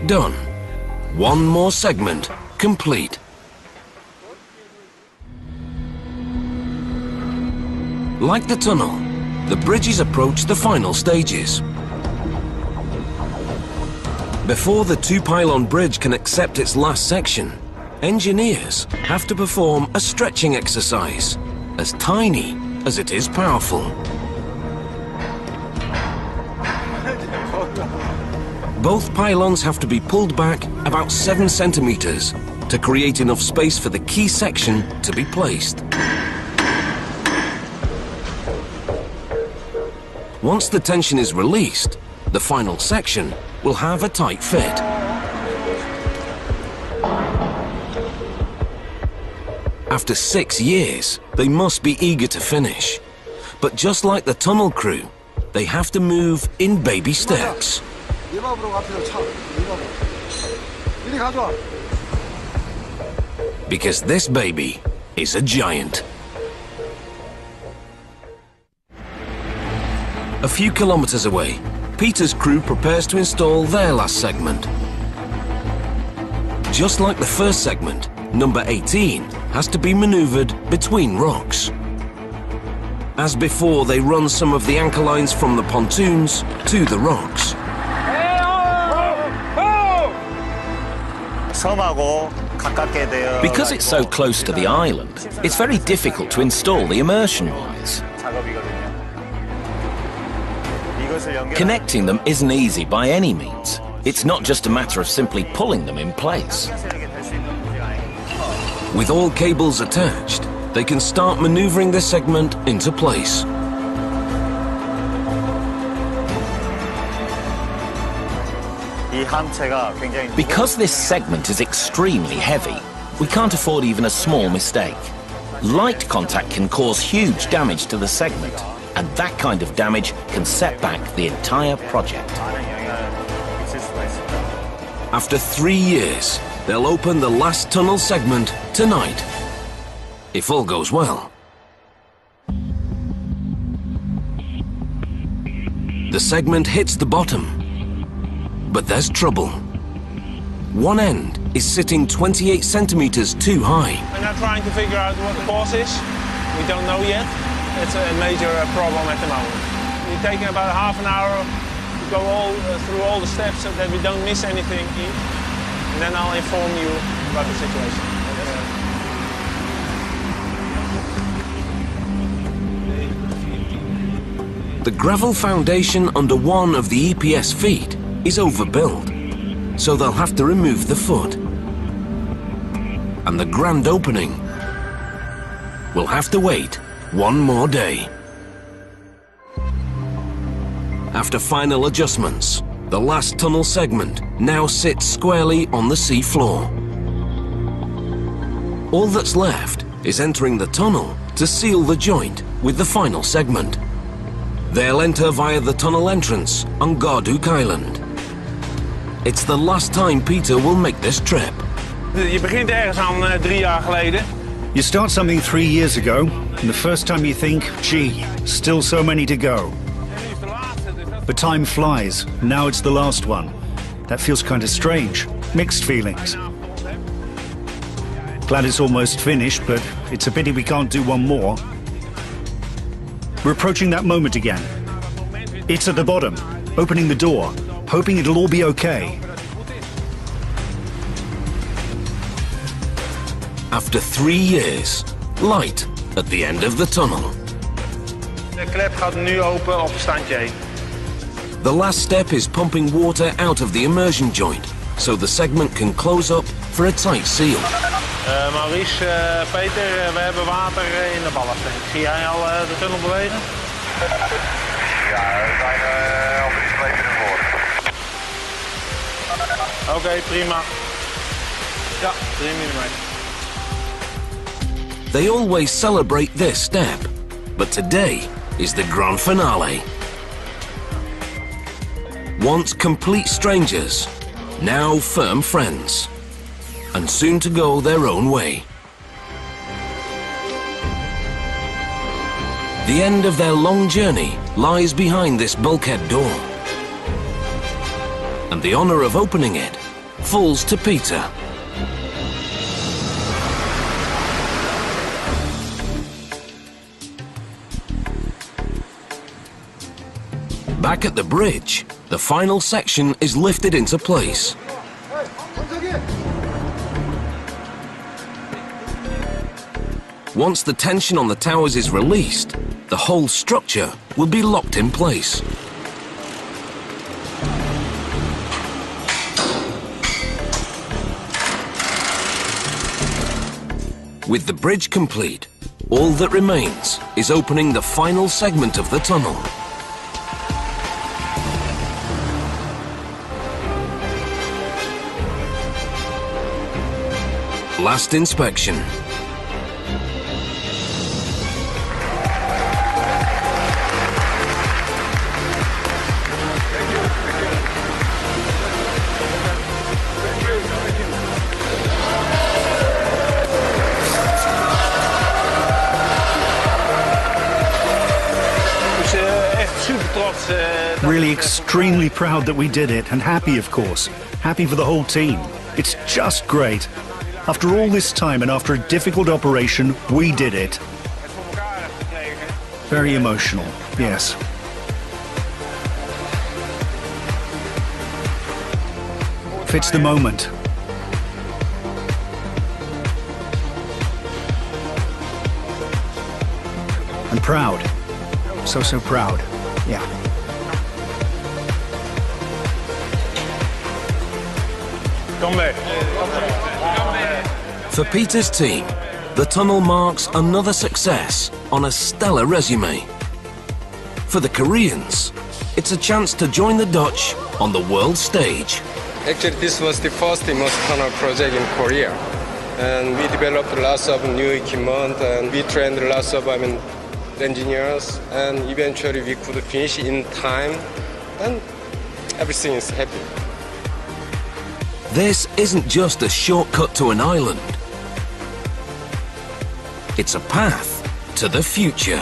Done. One more segment, complete. Like the tunnel, the bridges approach the final stages. Before the two-pylon bridge can accept its last section, engineers have to perform a stretching exercise, as tiny as it is powerful. Both pylons have to be pulled back about 7 centimeters to create enough space for the key section to be placed. Once the tension is released, the final section will have a tight fit. After 6 years, they must be eager to finish. But just like the tunnel crew, they have to move in baby steps. Because this baby is a giant. A few kilometers away, Peter's crew prepares to install their last segment. Just like the first segment, number 18 has to be maneuvered between rocks. As before, they run some of the anchor lines from the pontoons to the rocks. Because it's so close to the island, it's very difficult to install the immersion wires. Connecting them isn't easy by any means. It's not just a matter of simply pulling them in place. With all cables attached, they can start maneuvering the segment into place. Because this segment is extremely heavy, we can't afford even a small mistake. Light contact can cause huge damage to the segment, and that kind of damage can set back the entire project. After 3 years, they'll open the last tunnel segment tonight, if all goes well. The segment hits the bottom, but there's trouble. One end is sitting 28 centimeters too high. We're now trying to figure out what the cause is. We don't know yet. It's a major problem at the moment. We're taking about half an hour to go through all the steps so that we don't miss anything, and then I'll inform you about the situation. The gravel foundation under one of the EPS feet is overbuilt, so they'll have to remove the foot. And the grand opening will have to wait one more day. After final adjustments, the last tunnel segment now sits squarely on the sea floor. All that's left is entering the tunnel to seal the joint with the final segment. They'll enter via the tunnel entrance on Gardook Island. It's the last time Peter will make this trip. Je begint ergens aan 3 jaar geleden. You start something 3 years ago, and the first time you think, gee, still so many to go. But time flies. Now it's the last one. That feels kind of strange. Mixed feelings. Glad it's almost finished, but it's a pity we can't do one more. We're approaching that moment again. It's at the bottom, opening the door, hoping it'll all be okay. After 3 years, light at the end of the tunnel. De klep gaat nu open op standje 1. The last step is pumping water out of the immersion joint, so the segment can close up for a tight seal. Maurice, Peter, we hebben water in de ballast. Zie jij al de tunnel bewegen? Ja, we zijn al 3 slepen ervoor. Oké, prima. Ja, 3 mm. They always celebrate this step, but today is the grand finale. Once complete strangers, now firm friends, and soon to go their own way. The end of their long journey lies behind this bulkhead door, and the honor of opening it falls to Peter. Back at the bridge, the final section is lifted into place. Once the tension on the towers is released, the whole structure will be locked in place. With the bridge complete, all that remains is opening the final segment of the tunnel. Last inspection. Really extremely proud that we did it, and happy, of course. Happy for the whole team. It's just great. After all this time and after a difficult operation, we did it. Very emotional, yes. Fits the moment. I'm proud. So proud. Yeah. Come back. For Peter's team, the tunnel marks another success on a stellar resume. For the Koreans, it's a chance to join the Dutch on the world stage. Actually, this was the first immersed tunnel project in Korea. And we developed lots of new equipment, and we trained lots of engineers, and eventually we could finish in time, and everything is happy. This isn't just a shortcut to an island. It's a path to the future.